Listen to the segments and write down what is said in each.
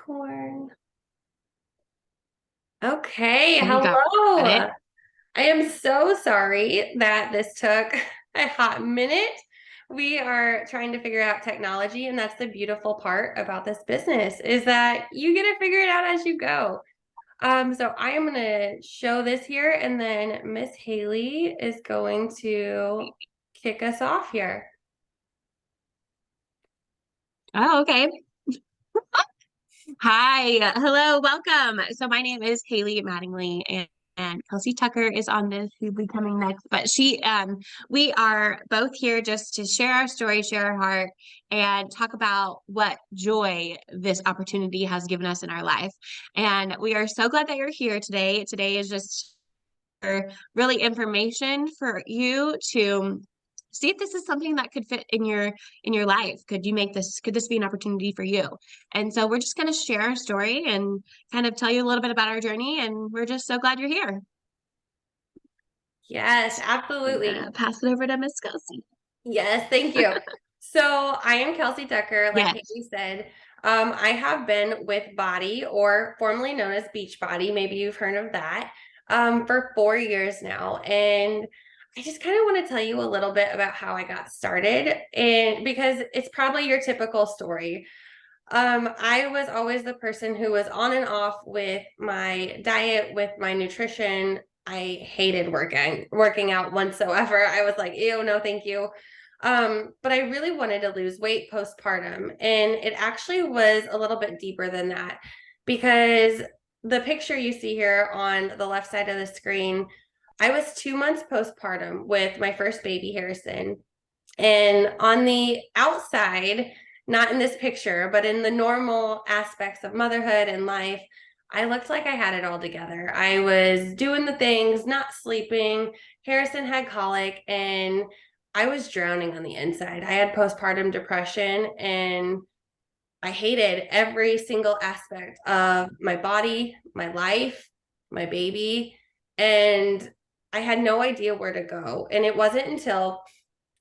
Unicorn. Okay, You got it. hello. I am so sorry that this took a hot minute. We are trying to figure out technology, and that's the beautiful part about this business is that you get to figure it out as you go. So I am going to show this here, and then Miss Haley is going to kick us off here. Oh, okay. Hi. Hello. Welcome. So my name is Haley Mattingly and Kelsey Tucker is on this who'll be coming next. But we are both here just to share our story, share our heart, and talk about what joy this opportunity has given us in our life. And we are so glad that you're here today. Today is just really information for you to see if this is something that could fit in your life. Could this be an opportunity for you? And so we're just going to share our story and kind of tell you a little bit about our journey, and we're just so glad you're here. Yes, I'm absolutely. gonna pass it over to Miss Kelsey. Yes, thank you. So I am Kelsey Tucker, like Yes. Haley said. I have been with BODi, or formerly known as Beachbody. Maybe you've heard of that, for 4 years now. And I just kind of want to tell you a little bit about how I got started, and because it's probably your typical story. I was always the person who was on and off with my diet, with my nutrition. I hated working out whatsoever. I was like, ew, no, thank you. But I really wanted to lose weight postpartum. And it actually was a little bit deeper than that because the picture you see here on the left side of the screen, I was 2 months postpartum with my first baby, Harrison. And on the outside, not in this picture, but in the normal aspects of motherhood and life, I looked like I had it all together. I was doing the things, not sleeping. Harrison had colic, and I was drowning on the inside. I had postpartum depression, and I hated every single aspect of my body, my life, my baby, and I had no idea where to go. And it wasn't until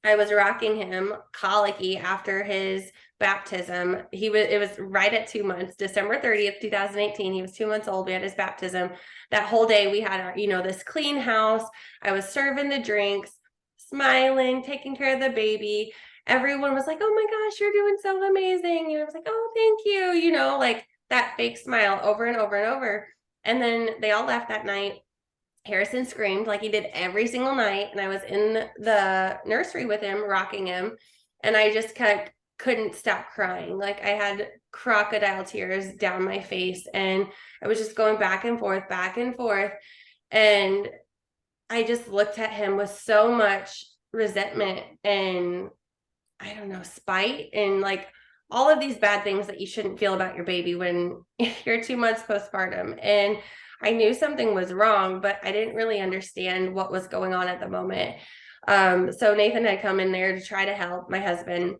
I was rocking him colicky after his baptism. It was right at 2 months, December 30th, 2018. He was 2 months old. We had his baptism. That whole day we had this clean house. I was serving the drinks, smiling, taking care of the baby. Everyone was like, "Oh my gosh, you're doing so amazing." I was like, "Oh, thank you." Like that fake smile over and over and over. And then they all left that night. Harrison screamed like he did every single night, and I was in the nursery with him, rocking him, and I just couldn't stop crying. Like I had crocodile tears down my face, and I was just going back and forth, back and forth, and I just looked at him with so much resentment and I don't know, spite and like all of these bad things that you shouldn't feel about your baby when you're 2 months postpartum. And I knew something was wrong, but I didn't really understand what was going on at the moment. So Nathan had come in there to try to help my husband.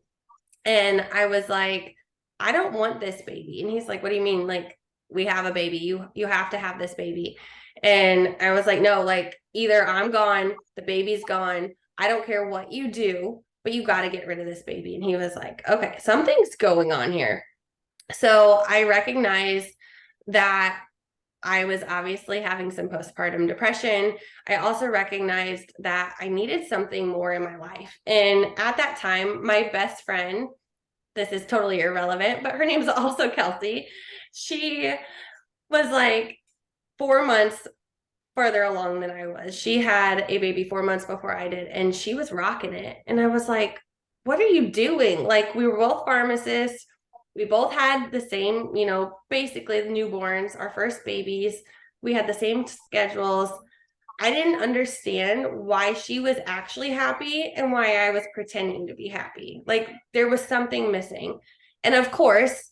And I was like, I don't want this baby. And he's like, what do you mean? Like, we have a baby. You have to have this baby. And I was like, no, like either I'm gone, the baby's gone. I don't care what you do, but you got to get rid of this baby. And he was like, okay, something's going on here. So I recognized that I was obviously having some postpartum depression. I also recognized that I needed something more in my life. And at that time, my best friend, this is totally irrelevant, but her name's also Kelsey. She was like 4 months further along than I was. She had a baby 4 months before I did, and she was rocking it. And I was like, what are you doing? Like, we were both pharmacists. We both had the same, basically the newborns, our first babies. We had the same schedules. I didn't understand why she was actually happy and why I was pretending to be happy. Like, there was something missing. And of course,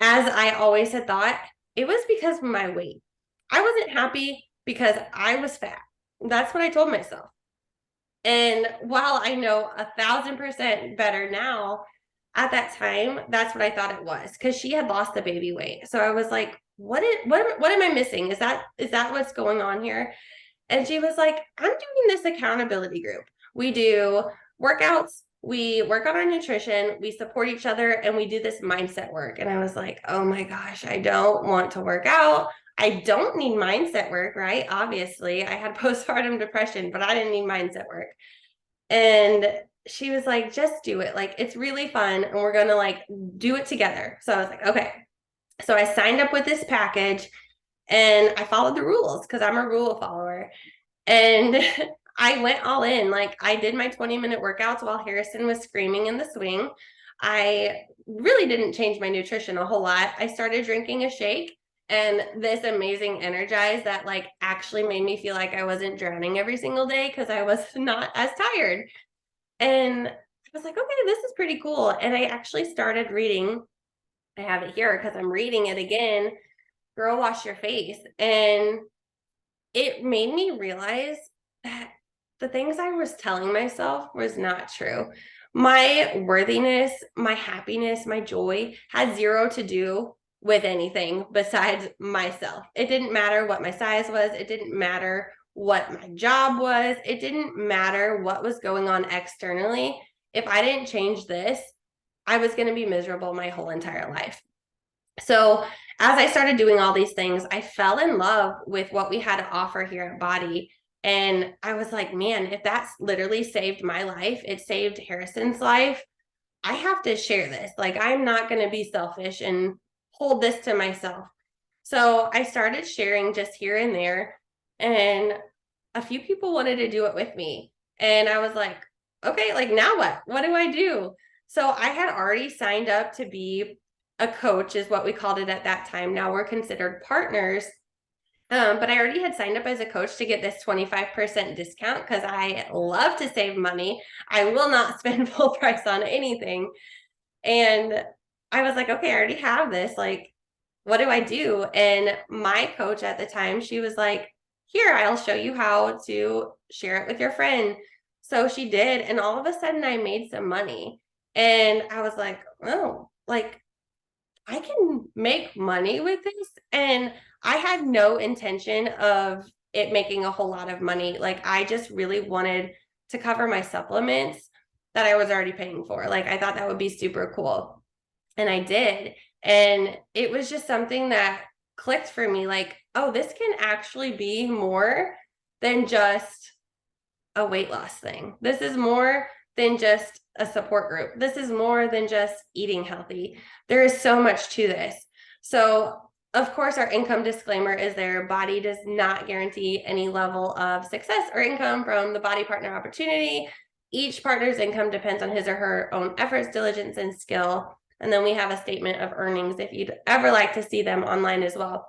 as I always had thought, it was because of my weight. I wasn't happy because I was fat. That's what I told myself. And while I know 1,000% better now, at that time, that's what I thought it was because she had lost the baby weight. So I was like, what am I missing? Is that what's going on here? And she was like, I'm doing this accountability group. We do workouts we work on our nutrition, we support each other, and we do this mindset work. And I was like, oh my gosh, I don't want to work out. I don't need mindset work, right? Obviously, I had postpartum depression, but I didn't need mindset work. And she was like, just do it. Like, it's really fun, and we're gonna like do it together. So I was like, okay. So I signed up with this package and I followed the rules because I'm a rule follower. And I went all in. Like, I did my 20-minute workouts while Harrison was screaming in the swing. I really didn't change my nutrition a whole lot. I started drinking a shake and this amazing Energize that like actually made me feel like I wasn't drowning every single day because I was not as tired. And I was like, okay, this is pretty cool. And I actually started reading. I have it here because I'm reading it again. Girl, wash your face. And it made me realize that the things I was telling myself was not true. My worthiness, my happiness, my joy had zero to do with anything besides myself. It didn't matter what my size was, it didn't matter what my job was, it didn't matter what was going on externally. If I didn't change this, I was going to be miserable my whole entire life. So as I started doing all these things, I fell in love with what we had to offer here at BODi. And I was like, man, if that's literally saved my life, it saved Harrison's life. I have to share this. Like, I'm not going to be selfish and hold this to myself. So I started sharing just here and there. And a few people wanted to do it with me. And I was like, okay, like now what? What do I do? So I had already signed up to be a coach, is what we called it at that time. Now we're considered partners. But I already had signed up as a coach to get this 25% discount because I love to save money. I will not spend full price on anything. And I was like, okay, I already have this. Like, what do I do? And my coach at the time, she was like, here, I'll show you how to share it with your friend. So she did. And all of a sudden, I made some money. And I was like, oh, like, I can make money with this. And I had no intention of it making a whole lot of money. Like, I just really wanted to cover my supplements that I was already paying for. Like, I thought that would be super cool. And I did. And it was just something that clicked for me like, oh, this can actually be more than just a weight loss thing. This is more than just a support group. This is more than just eating healthy. There is so much to this. So, of course, our income disclaimer is there. BODi does not guarantee any level of success or income from the BODi partner opportunity. Each partner's income depends on his or her own efforts, diligence, and skill. And then we have a statement of earnings if you'd ever like to see them online as well.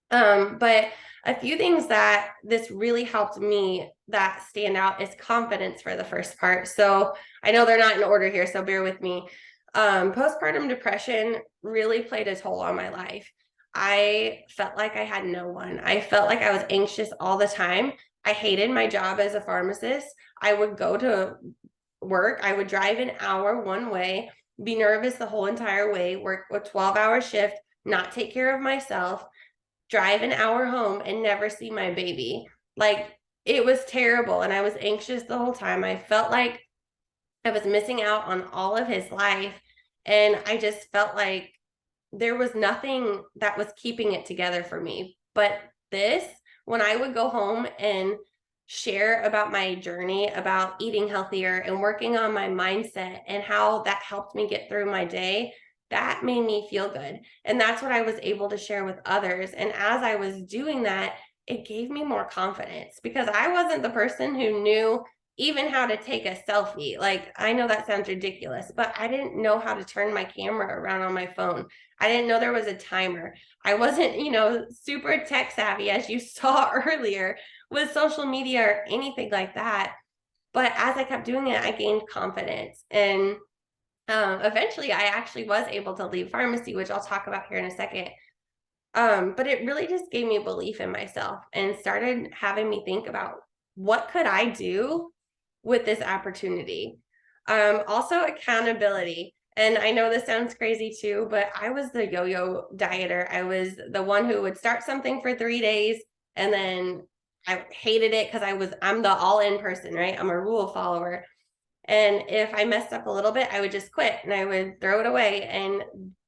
But a few things that this really helped me that stand out is confidence for the first part. So I know they're not in order here, so bear with me. Postpartum depression really played a toll on my life. I felt like I had no one. I felt like I was anxious all the time. I hated my job as a pharmacist. I would go to work, I would drive an hour one way, be nervous the whole entire way, work a 12-hour shift, not take care of myself, drive an hour home and never see my baby. Like, it was terrible. And I was anxious the whole time. I felt like I was missing out on all of his life. And I just felt like there was nothing that was keeping it together for me. But this, when I would go home and share about my journey about eating healthier and working on my mindset and how that helped me get through my day, that made me feel good. And that's what I was able to share with others. And as I was doing that, it gave me more confidence because I wasn't the person who knew even how to take a selfie. Like, I know that sounds ridiculous, but I didn't know how to turn my camera around on my phone. I didn't know there was a timer. I wasn't, super tech savvy as you saw earlier with social media or anything like that. But as I kept doing it, I gained confidence. And eventually I actually was able to leave pharmacy, which I'll talk about here in a second. But it really just gave me belief in myself and started having me think about what could I do with this opportunity. Also accountability. And I know this sounds crazy too, but I was the yo-yo dieter. I was the one who would start something for 3 days and then I hated it because I'm the all-in person, right? I'm a rule follower. And if I messed up a little bit, I would just quit and I would throw it away. And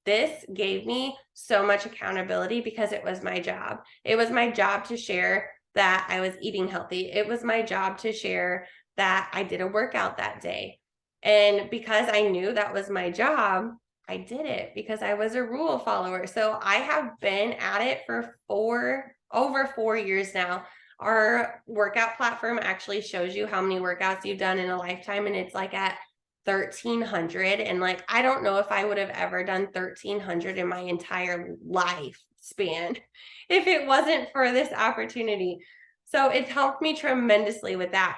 this gave me so much accountability because it was my job. It was my job to share that I was eating healthy. It was my job to share that I did a workout that day. And because I knew that was my job, I did it because I was a rule follower. So I have been at it for over 4 years now. Our workout platform actually shows you how many workouts you've done in a lifetime, and it's like at 1,300. And like, I don't know if I would have ever done 1,300 in my entire life span if it wasn't for this opportunity. So it's helped me tremendously with that.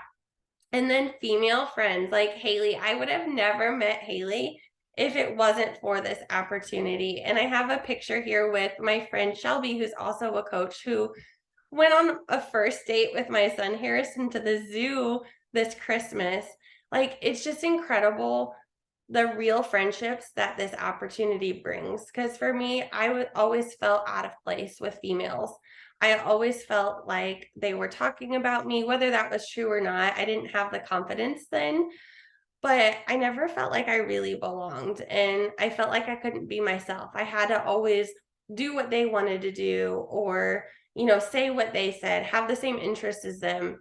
And then female friends like Haley, I would have never met Haley if it wasn't for this opportunity. And I have a picture here with my friend Shelby, who's also a coach, who went on a first date with my son Harrison to the zoo this Christmas. Like, it's just incredible the real friendships that this opportunity brings. Because for me, always felt out of place with females. I always felt like they were talking about me, whether that was true or not. I didn't have the confidence then, but I never felt like I really belonged. And I felt like I couldn't be myself. I had to always do what they wanted to do, or, say what they said, have the same interests as them.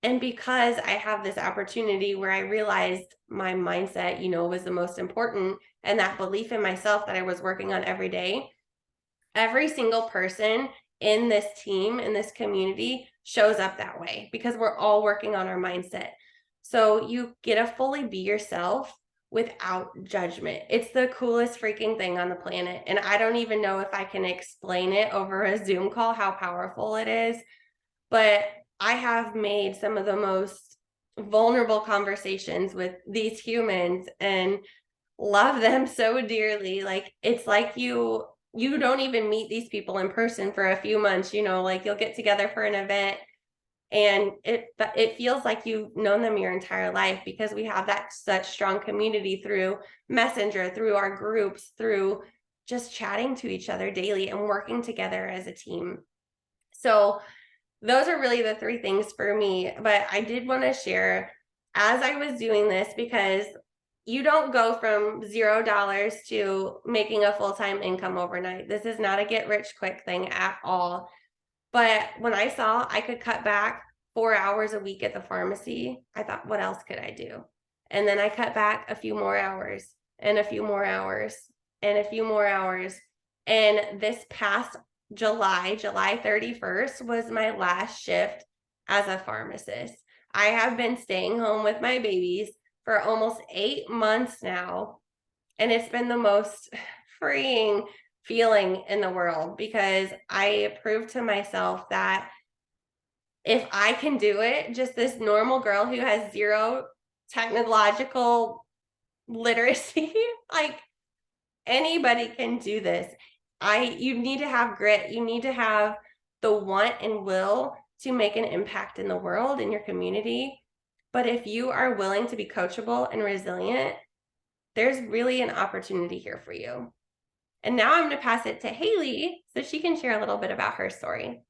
And because I have this opportunity where I realized my mindset, was the most important, and that belief in myself that I was working on every day, every single person in this team, in this community, shows up that way because we're all working on our mindset. So you get to fully be yourself without judgment. It's the coolest freaking thing on the planet. And I don't even know if I can explain it over a Zoom call how powerful it is. But I have made some of the most vulnerable conversations with these humans and love them so dearly. Like, it's like you don't even meet these people in person for a few months, like you'll get together for an event and it feels like you've known them your entire life because we have that such strong community through Messenger, through our groups, through just chatting to each other daily and working together as a team. So those are really the three things for me. But I did want to share as I was doing this, because you don't go from $0 to making a full-time income overnight. This is not a get rich quick thing at all. But when I saw I could cut back 4 hours a week at the pharmacy, I thought, what else could I do? And then I cut back a few more hours and a few more hours and a few more hours. And this past July 31st was my last shift as a pharmacist. I have been staying home with my babies for almost 8 months now. And it's been the most freeing feeling in the world because I proved to myself that if I can do it, just this normal girl who has zero technological literacy, like, anybody can do this. You need to have grit. You need to have the want and will to make an impact in the world, in your community. But if you are willing to be coachable and resilient, there's really an opportunity here for you. And now I'm going to pass it to Haley so she can share a little bit about her story.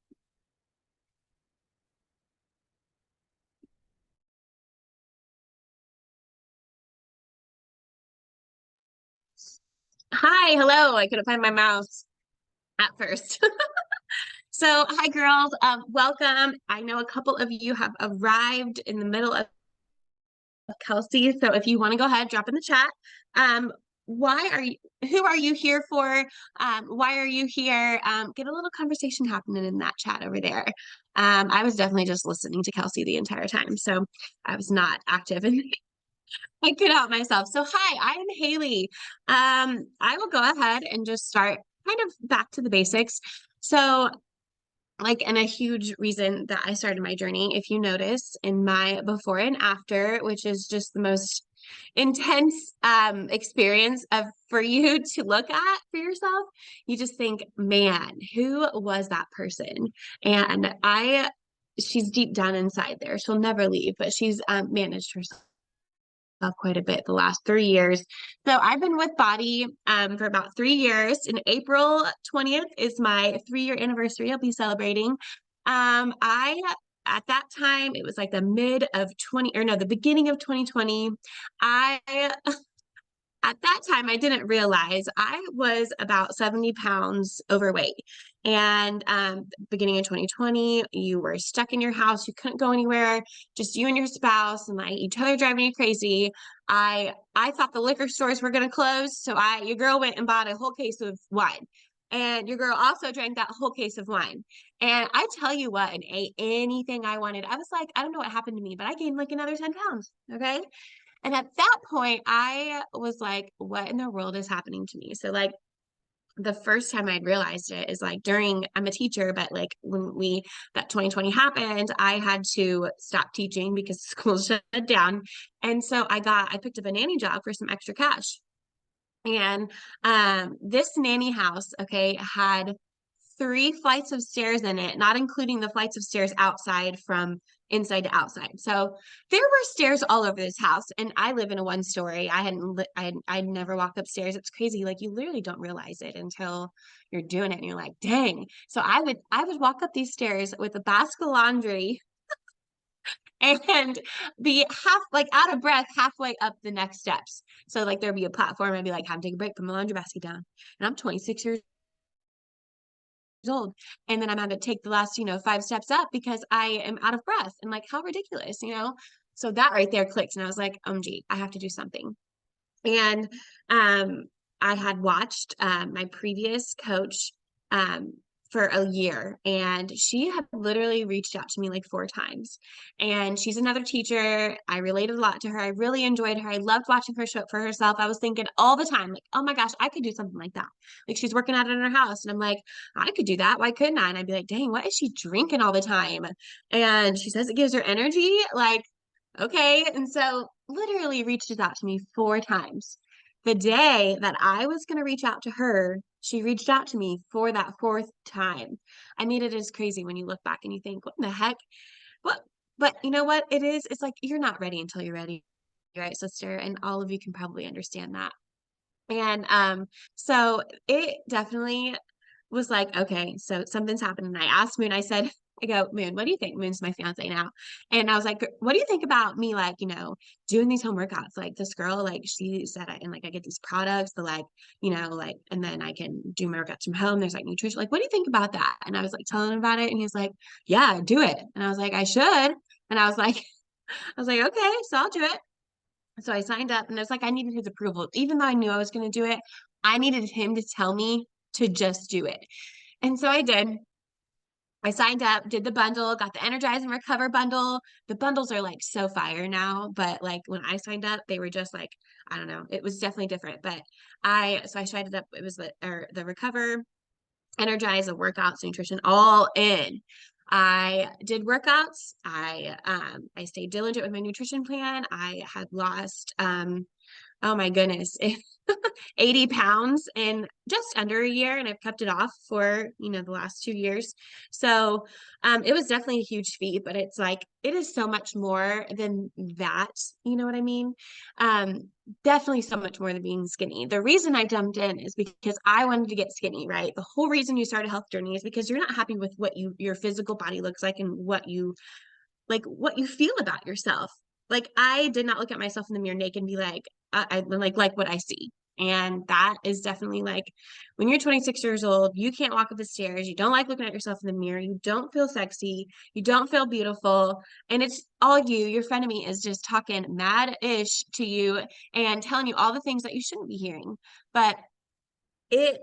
Hi, hello. I couldn't find my mouse at first. So, hi, girls. Welcome. I know a couple of you have arrived in the middle of Kelsey. So, if you want to go ahead, drop in the chat. Um, why are you? Who are you here for? Why are you here? Get a little conversation happening in that chat over there. I was definitely just listening to Kelsey the entire time, so I was not active and I could out myself. So, hi, I am Haley. I will go ahead and just start kind of back to the basics. So, and a huge reason that I started my journey, if you notice in my before and after, which is just the most intense experience of for you to look at for yourself, you just think, man, who was that person? And she's deep down inside there. She'll never leave, but she's managed herself quite a bit the last 3 years. So I've been with BODi for about 3 years. In April 20th is my 3-year anniversary. I'll be celebrating. I at that time, it was like the mid of 20, or no, the beginning of 2020. I At that time, I didn't realize I was about 70 pounds overweight. And beginning of 2020, you were stuck in your house. You couldn't go anywhere, just you and your spouse, and like each other driving you crazy. I thought the liquor stores were going to close. So your girl went and bought a whole case of wine. And your girl also drank that whole case of wine. And I tell you what, and ate anything I wanted. I was like, I don't know what happened to me, but I gained like another 10 pounds. Okay. And at that point, I was like, what in the world is happening to me? So, like, the first time I realized it is like during, I'm a teacher, but like when that 2020 happened, I had to stop teaching because school shut down. And so I picked up a nanny job for some extra cash. And this nanny house, okay, had 3 flights of stairs in it, not including the flights of stairs outside from inside to outside. So there were stairs all over this house, and I live in a 1 story. I'd never walk upstairs. It's crazy. Like you literally don't realize it until you're doing it, and you're like, dang. So I would walk up these stairs with a basket of laundry and be like out of breath halfway up the next steps. So like there'd be a platform. I'd be like, have to take a break, put my laundry basket down. And I'm 26 years old. And then I'm going to take the last, 5 steps up because I am out of breath. And like, how ridiculous? So that right there clicked. And I was like, gee, I have to do something. And um, I had watched my previous coach for a year, and she had literally reached out to me like 4 times. And she's another teacher. I related a lot to her. I really enjoyed her. I loved watching her show up for herself. I was thinking all the time, like, oh my gosh, I could do something like that. Like she's working out in her house, and I'm like, I could do that. Why couldn't I? And I'd be like, dang, what is she drinking all the time? And she says it gives her energy. Like, okay. And so literally reached out to me 4 times. The day that I was going to reach out to her, she reached out to me for that 4th time. I mean, it is crazy when you look back and you think, what in the heck? What? But you know what it is? It's like you're not ready until you're ready, right, sister? And all of you can probably understand that. And so it definitely was like, okay, so something's happened. And I asked Moon, I go, Moon, what do you think? Moon's my fiance now. And I was like, what do you think about me, like, doing these home workouts? Like this girl, like she said, and like I get these products, the like, like, and then I can do my workouts from home. There's like nutrition. Like, what do you think about that? And I was like telling him about it. And he was like, yeah, do it. And I was like, I should. And I was like, okay, so I'll do it. So I signed up, and it was like I needed his approval. Even though I knew I was going to do it, I needed him to tell me to just do it. And so I did. I signed up, did the bundle, got the Energize and Recover bundle. The bundles are like so fire now, but like when I signed up, they were just like, I don't know, it was definitely different. But I signed it up. It was the Recover, Energize, the workouts, nutrition, all in. I did workouts. I stayed diligent with my nutrition plan. I had lost oh my goodness, 80 pounds in just under a year, and I've kept it off for the last 2 years. So it was definitely a huge feat, but it's like it is so much more than that. You know what I mean? um Definitely so much more than being skinny. The reason I jumped in is because I wanted to get skinny, right? The whole reason you start a health journey is because you're not happy with what your physical body looks like and what you feel about yourself. Like I did not look at myself in the mirror naked and be like, I like what I see. And that is definitely like when you're 26 years old, you can't walk up the stairs. You don't like looking at yourself in the mirror. You don't feel sexy. You don't feel beautiful. And it's all your frenemy is just talking mad-ish to you and telling you all the things that you shouldn't be hearing. But it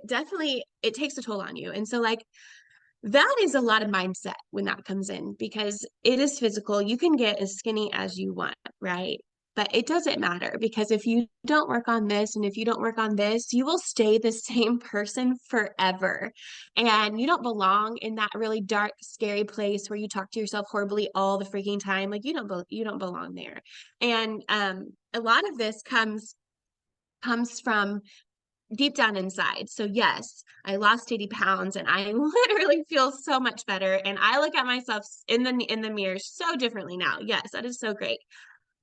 takes a toll on you. And so like that is a lot of mindset when that comes in because it is physical. You can get as skinny as you want, right? But it doesn't matter because if you don't work on this and if you don't work on this, you will stay the same person forever. And you don't belong in that really dark, scary place where you talk to yourself horribly all the freaking time. Like you don't belong there. And a lot of this comes from deep down inside. So yes, I lost 80 pounds and I literally feel so much better. And I look at myself in the mirror so differently now. Yes, that is so great.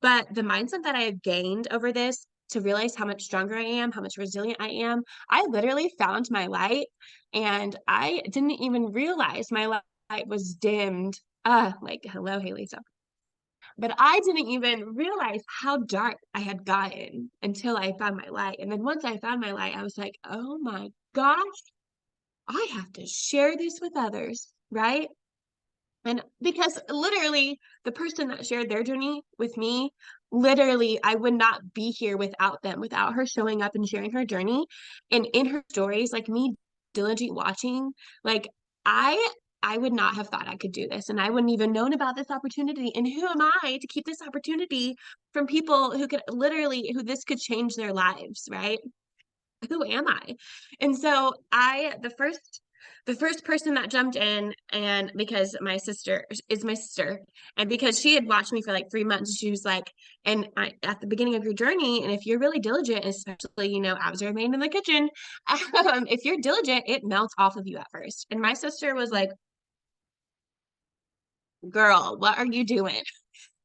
But the mindset that I have gained over this to realize how much stronger I am, how much resilient I am, I literally found my light and I didn't even realize my light was dimmed like, hello, Haley. So, but I didn't even realize how dark I had gotten until I found my light. And then once I found my light, I was like, oh my gosh, I have to share this with others, right? And because literally the person that shared their journey with me, literally, I would not be here without them, without her showing up and sharing her journey. And in her stories, like me diligently watching, like I I would not have thought I could do this. And I wouldn't even known about this opportunity. And who am I to keep this opportunity from people who could literally, who this could change their lives, right? Who am I? And so the first person that jumped in, and because my sister is my sister, and because she had watched me for like 3 months, she was like, at the beginning of your journey, and if you're really diligent, especially, as I remain in the kitchen, if you're diligent, it melts off of you at first. And my sister was like, girl, what are you doing?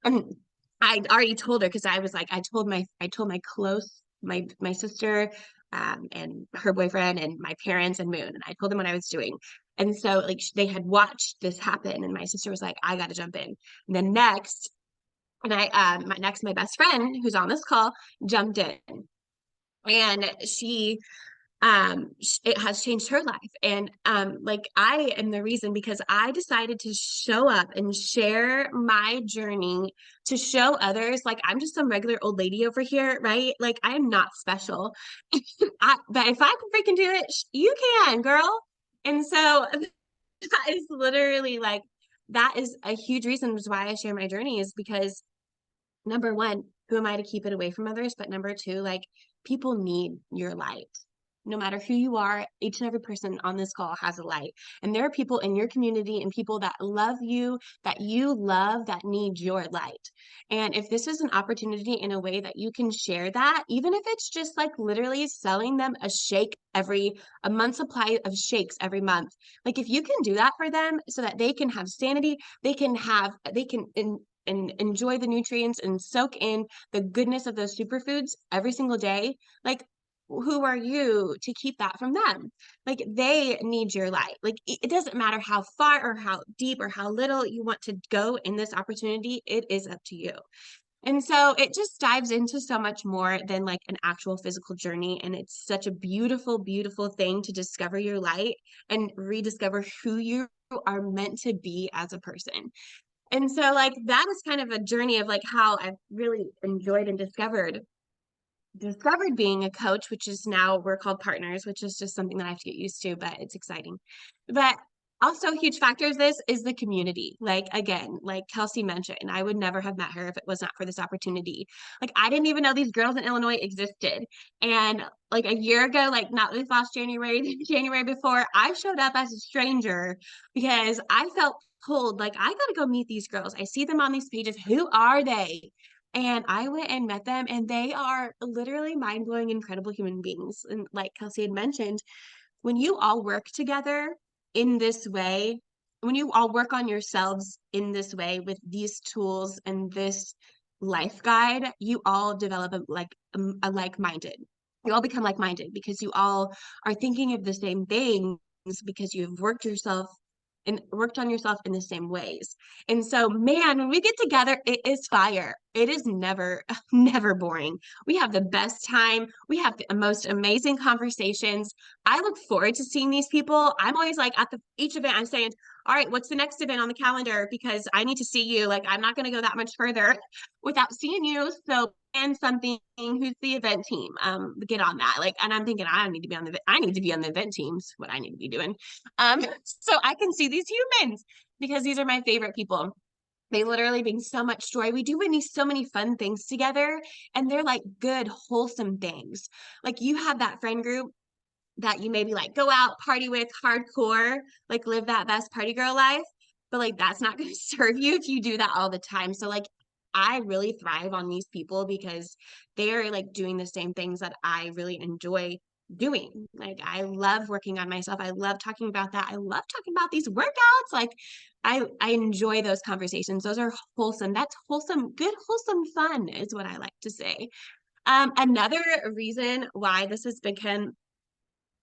And I already told her because I was like, I told my close, my sister, and her boyfriend and my parents and Moon, and I told them what I was doing. And so like they had watched this happen, and my sister was like, I got to jump in. And then next, and my best friend who's on this call jumped in, and it has changed her life. And like I am the reason, because I decided to show up and share my journey to show others, like I'm just some regular old lady over here, right? Like I am not special. But if I can freaking do it, you can, girl. And so that is literally like, that is a huge reason why I share my journey, is because number one, who am I to keep it away from others? But number two, like people need your light. No matter who you are, each and every person on this call has a light. And there are people in your community and people that love you, that you love, that need your light. And if this is an opportunity in a way that you can share that, even if it's just like literally selling them a month supply of shakes every month, like if you can do that for them so that they can have sanity, they can and enjoy the nutrients and soak in the goodness of those superfoods every single day, like who are you to keep that from them? Like they need your light. Like it doesn't matter how far or how deep or how little you want to go in this opportunity, it is up to you. And so it just dives into so much more than like an actual physical journey. And it's such a beautiful, beautiful thing to discover your light and rediscover who you are meant to be as a person. And so like that is kind of a journey of like how I've really enjoyed and discovered being a coach, which is now we're called partners, which is just something that I have to get used to, but it's exciting. But also a huge factor of this is the community. Like again, like Kelsey mentioned, I would never have met her if it was not for this opportunity. Like I didn't even know these girls in Illinois existed. And like a year ago, like not this last January, January before, I showed up as a stranger because I felt pulled like I gotta go meet these girls. I see them on these pages. Who are they? And I went and met them, and they are literally mind blowing, incredible human beings. And like Kelsey had mentioned, when you all work together in this way, when you all work on yourselves in this way with these tools and this life guide, you all develop a like-minded. You all become like-minded because you all are thinking of the same things because you've worked yourself and worked on yourself in the same ways. And so, man, when we get together, it is fire. It is never, never boring. We have the best time. We have the most amazing conversations. I look forward to seeing these people. I'm always like at each event, I'm saying, all right, what's the next event on the calendar? Because I need to see you. Like, I'm not going to go that much further without seeing you. So, and something, who's the event team? Get on that. Like, and I'm thinking I need to be on the event teams, what I need to be doing. So I can see these humans because these are my favorite people. They literally bring so much joy. We do so many fun things together, and they're like good, wholesome things. Like you have that friend group that you maybe like go out, party with hardcore, like live that best party girl life. But like that's not going to serve you if you do that all the time. So like I really thrive on these people because they're like doing the same things that I really enjoy doing. Like I love working on myself. I love talking about that. I love talking about these workouts. Like I enjoy those conversations. Those are wholesome. That's wholesome, good, wholesome fun is what I like to say. Another reason why this has become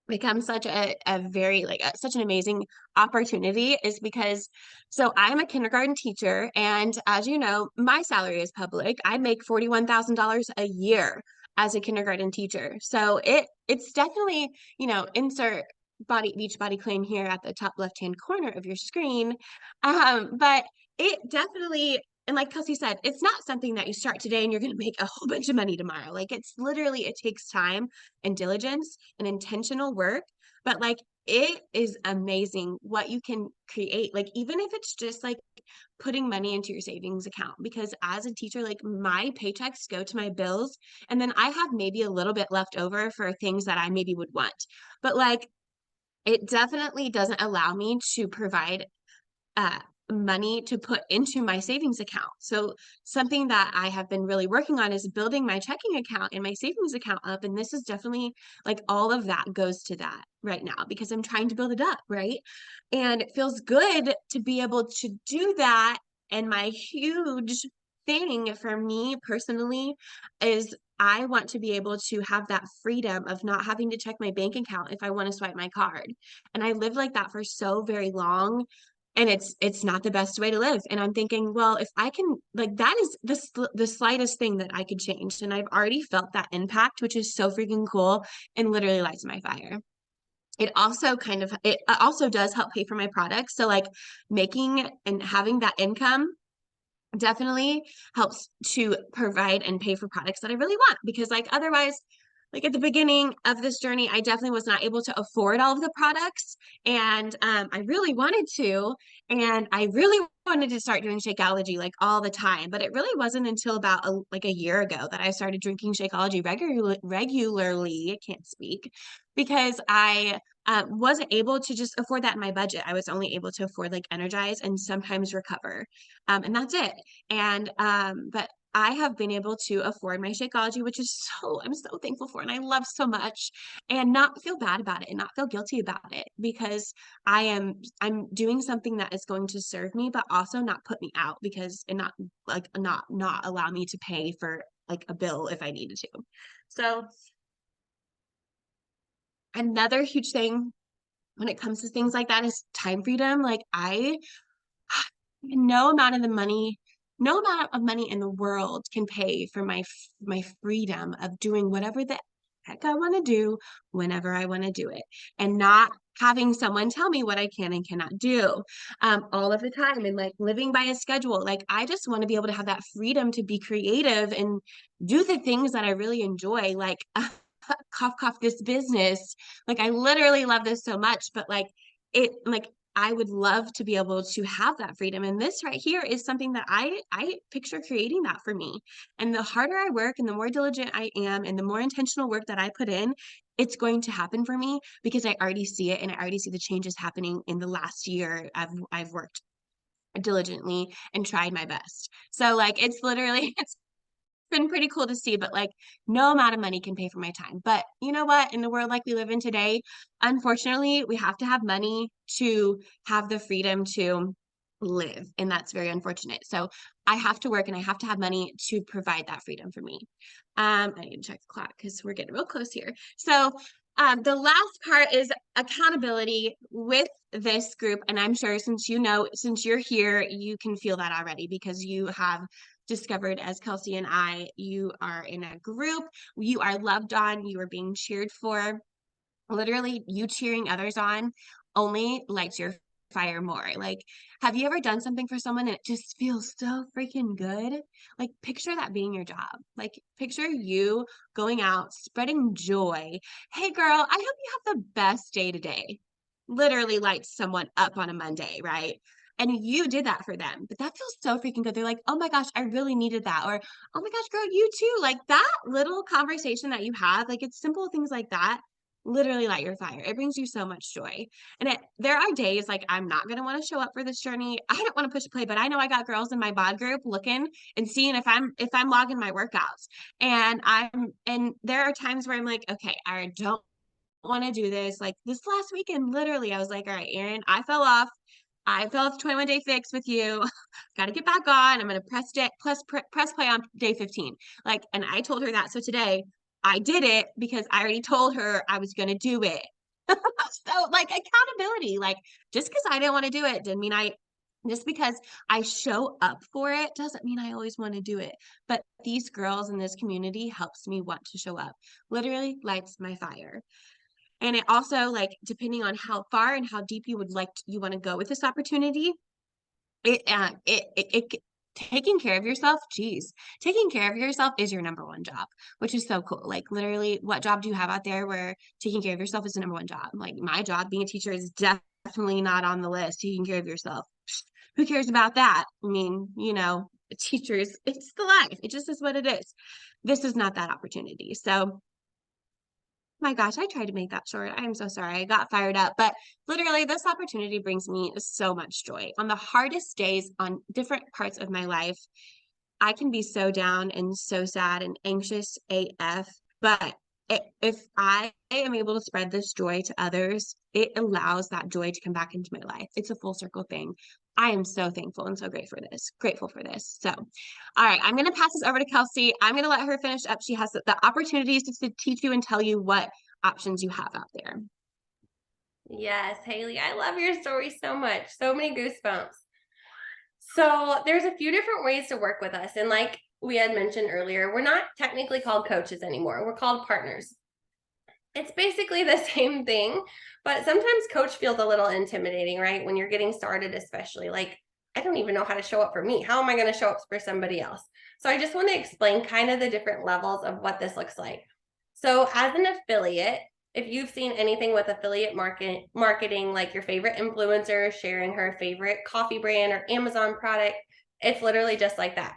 become such a very such an amazing opportunity is because so I'm a kindergarten teacher, and as you know, my salary is public. I make $41,000 a year as a kindergarten teacher. So it's definitely, insert body beach body claim here at the top left hand corner of your screen. But it definitely, and like Kelsey said, it's not something that you start today and you're going to make a whole bunch of money tomorrow. Like it's literally, it takes time and diligence and intentional work. But like it is amazing what you can create. Like even if it's just like putting money into your savings account, because as a teacher, like my paychecks go to my bills, and then I have maybe a little bit left over for things that I maybe would want. But like it definitely doesn't allow me to provide uh, money to put into my savings account. So something that I have been really working on is building my checking account and my savings account up. And this is definitely like all of that goes to that right now because I'm trying to build it up, right? And it feels good to be able to do that. And my huge thing for me personally is I want to be able to have that freedom of not having to check my bank account if I want to swipe my card. And I lived like that for so very long, and it's not the best way to live. And I'm thinking, well, if I can, like, that is the slightest thing that I could change, and I've already felt that impact, which is so freaking cool and literally lights my fire. It also does help pay for my products, so like making and having that income definitely helps to provide and pay for products that I really want, because like otherwise, like at the beginning of this journey, I definitely was not able to afford all of the products, and I really wanted to, and I really wanted to start doing Shakeology like all the time. But it really wasn't until about like a year ago that I started drinking Shakeology regularly. I can't speak because I wasn't able to just afford that in my budget. I was only able to afford like Energize and sometimes Recover, and that's it. And but I have been able to afford my Shakeology, which is I'm so thankful for, and I love so much, and not feel bad about it and not feel guilty about it, because I'm doing something that is going to serve me, but also not put me out, because and not like not allow me to pay for like a bill if I needed to. So another huge thing when it comes to things like that is time freedom. Like I no amount of the money, no amount of money in the world can pay for my freedom of doing whatever the heck I want to do whenever I want to do it, and not having someone tell me what I can and cannot do all of the time, and like living by a schedule. Like I just want to be able to have that freedom to be creative and do the things that I really enjoy, like cough cough this business. Like I literally love this so much, but like I would love to be able to have that freedom. And this right here is something that I picture creating that for me. And the harder I work and the more diligent I am and the more intentional work that I put in, it's going to happen for me, because I already see it, and I already see the changes happening in the last year. I've worked diligently and tried my best. So like it's literally it's been pretty cool to see, but like no amount of money can pay for my time. But you know what? In the world like we live in today, unfortunately, we have to have money to have the freedom to live. And that's very unfortunate. So I have to work and I have to have money to provide that freedom for me. I need to check the clock because we're getting real close here. So the last part is accountability with this group. And I'm sure since you're here, you can feel that already, because you have discovered, as Kelsey and I, you are in a group, you are loved on, you are being cheered for. Literally, you cheering others on only lights your fire more. Like, have you ever done something for someone and it just feels so freaking good? Like, picture that being your job. Like, picture you going out, spreading joy. Hey, girl, I hope you have the best day today. Literally lights someone up on a Monday, right? And you did that for them, but that feels so freaking good. They're like, oh my gosh, I really needed that. Or, oh my gosh, girl, you too. Like that little conversation that you have, like it's simple things like that literally light your fire. It brings you so much joy. And there are days like I'm not going to want to show up for this journey. I don't want to push play, but I know I got girls in my bod group looking and seeing if I'm logging my workouts. And there are times where I'm like, okay, I don't want to do this. Like this last weekend, literally, I was like, all right, Erin, I fell off the 21 day fix with you. Got to get back on. I'm going to press play on day 15. Like, and I told her that. So today I did it because I already told her I was going to do it. So like accountability, like just because I didn't want to do it didn't mean just because I show up for it doesn't mean I always want to do it. But these girls in this community helps me want to show up. Literally lights my fire. And it also like depending on how far and how deep you would you want to go with this opportunity, it taking care of yourself, geez, taking care of yourself is your number one job, which is so cool. Like literally, what job do you have out there where taking care of yourself is the number one job? Like my job being a teacher is definitely not on the list. Taking care of yourself. Who cares about that? I mean, teachers, it's the life. It just is what it is. This is not that opportunity. So my gosh, I tried to make that short. I'm so sorry. I got fired up, but literally, this opportunity brings me so much joy. On the hardest days on different parts of my life, I can be so down and so sad and anxious AF, but if I am able to spread this joy to others, it allows that joy to come back into my life. It's a full circle thing. I am so thankful and so grateful for this. So, all right, I'm going to pass this over to Kelsey. I'm going to let her finish up. She has the opportunities to teach you and tell you what options you have out there. Yes, Haley, I love your story so much. So many goosebumps. So there's a few different ways to work with us. And like we had mentioned earlier, we're not technically called coaches anymore. We're called partners. It's basically the same thing, but sometimes coach feels a little intimidating, right? When you're getting started, especially like, I don't even know how to show up for me. How am I going to show up for somebody else? So I just want to explain kind of the different levels of what this looks like. So as an affiliate, if you've seen anything with affiliate marketing, like your favorite influencer sharing her favorite coffee brand or Amazon product, it's literally just like that.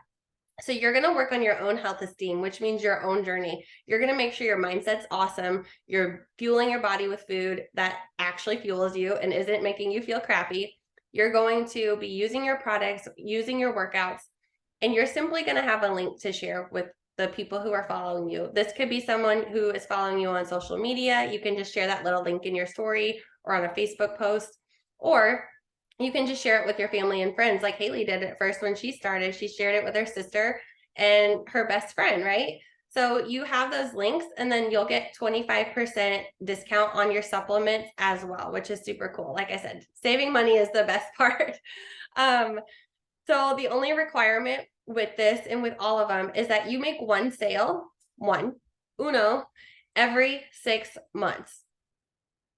So you're going to work on your own health esteem, which means your own journey. You're going to make sure your mindset's awesome. You're fueling your body with food that actually fuels you and isn't making you feel crappy. You're going to be using your products, using your workouts, and you're simply going to have a link to share with the people who are following you. This could be someone who is following you on social media. You can just share that little link in your story or on a Facebook post, or you can just share it with your family and friends like Haley did at first when she started. She shared it with her sister and her best friend, right? So you have those links and then you'll get 25% discount on your supplements as well, which is super cool. Like I said, saving money is the best part. So the only requirement with this and with all of them is that you make one sale, uno, every 6 months.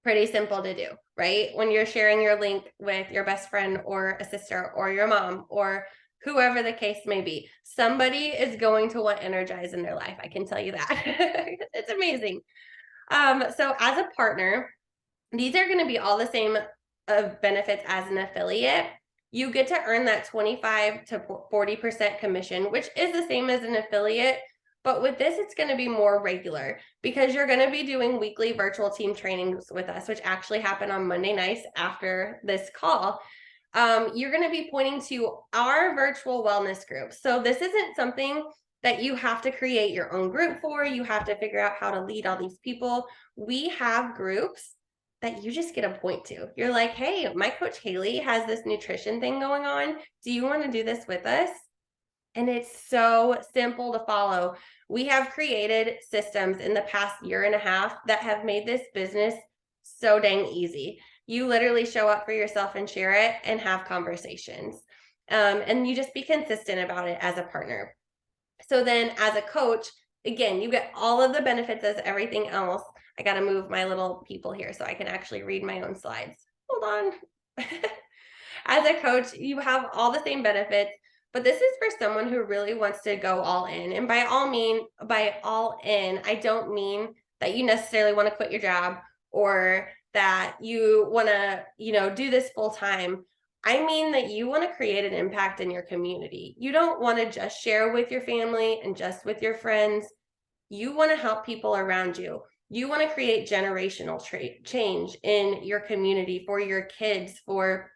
Pretty simple to do, right? When you're sharing your link with your best friend or a sister or your mom or whoever the case may be, somebody is going to want Energize in their life. I can tell you that. It's amazing. So as a partner, these are going to be all the same benefits as an affiliate. You get to earn that 25 to 40% commission, which is the same as an affiliate. But with this, it's going to be more regular because you're going to be doing weekly virtual team trainings with us, which actually happen on Monday nights after this call. You're going to be pointing to our virtual wellness group. So this isn't something that you have to create your own group for. You have to figure out how to lead all these people. We have groups that you just get a point to. You're like, hey, my coach Haley has this nutrition thing going on. Do you want to do this with us? And it's so simple to follow. We have created systems in the past year and a half that have made this business so dang easy. You literally show up for yourself and share it and have conversations. And you just be consistent about it as a partner. So then as a coach, again, you get all of the benefits as everything else. I got to move my little people here so I can actually read my own slides. Hold on. As a coach, you have all the same benefits, but this is for someone who really wants to go all in. And by all in, I don't mean that you necessarily want to quit your job or that you want to, do this full time. I mean that you want to create an impact in your community. You don't want to just share with your family and just with your friends. You want to help people around you. You want to create generational change in your community for your kids, for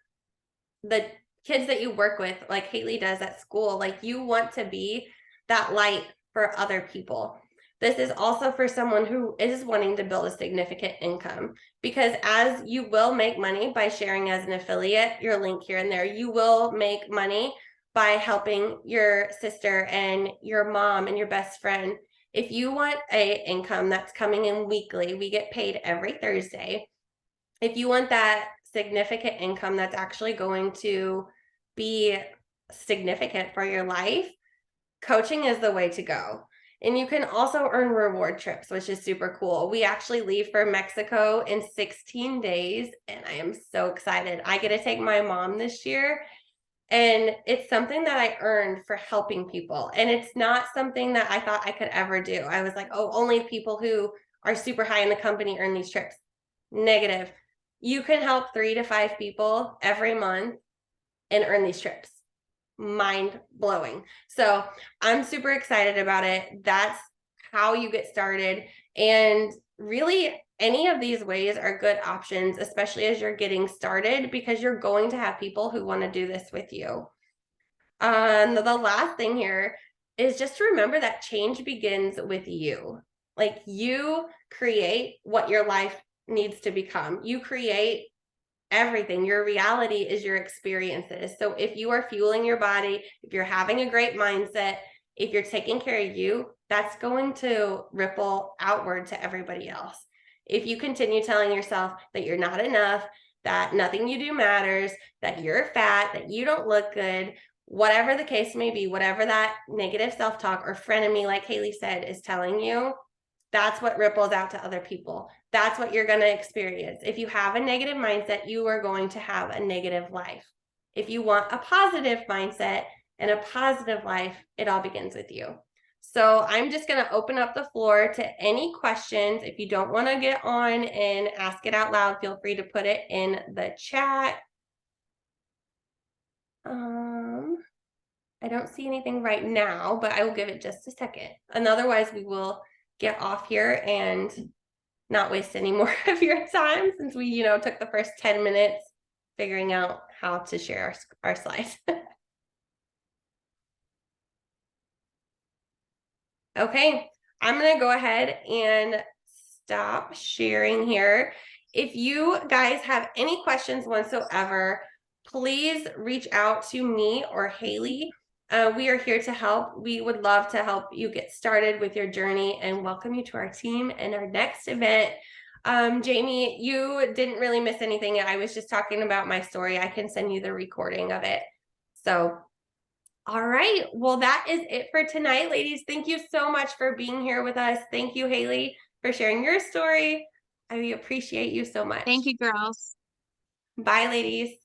the kids that you work with, like Haley does at school. Like you want to be that light for other people. This is also for someone who is wanting to build a significant income, because as you will make money by sharing as an affiliate, your link here and there, you will make money by helping your sister and your mom and your best friend. If you want a income that's coming in weekly, we get paid every Thursday. if you want that significant income that's actually going to be significant for your life, coaching is the way to go. And you can also earn reward trips, which is super cool. We actually leave for Mexico in 16 days, and I am so excited. I get to take my mom this year, and it's something that I earned for helping people. And it's not something that I thought I could ever do. I was like, oh, only people who are super high in the company earn these trips. Negative. You can help 3 to 5 people every month and earn these trips. Mind blowing. So I'm super excited about it. That's how you get started. And really, any of these ways are good options, especially as you're getting started, because you're going to have people who want to do this with you. The last thing here is just to remember that change begins with you. Like, you create what your life needs to become. You create everything. Your reality is your experiences. So if you are fueling your body, if you're having a great mindset, if you're taking care of you, that's going to ripple outward to everybody else. If you continue telling yourself that you're not enough, that nothing you do matters, that you're fat, that you don't look good, whatever the case may be, whatever that negative self-talk or frenemy, like Haley said, is telling you, that's what ripples out to other people. That's what you're going to experience. If you have a negative mindset, you are going to have a negative life. If you want a positive mindset and a positive life, it all begins with you. So I'm just going to open up the floor to any questions. If you don't want to get on and ask it out loud, feel free to put it in the chat. I don't see anything right now, but I will give it just a second. And otherwise, we will get off here and not waste any more of your time, since we, took the first 10 minutes figuring out how to share our slides. Okay, I'm going to go ahead and stop sharing here. If you guys have any questions whatsoever, please reach out to me or Haley. We are here to help. We would love to help you get started with your journey and welcome you to our team and our next event. Jamie, you didn't really miss anything. I was just talking about my story. I can send you the recording of it. So, all right. Well, that is it for tonight, ladies. Thank you so much for being here with us. Thank you, Haley, for sharing your story. I appreciate you so much. Thank you, girls. Bye, ladies.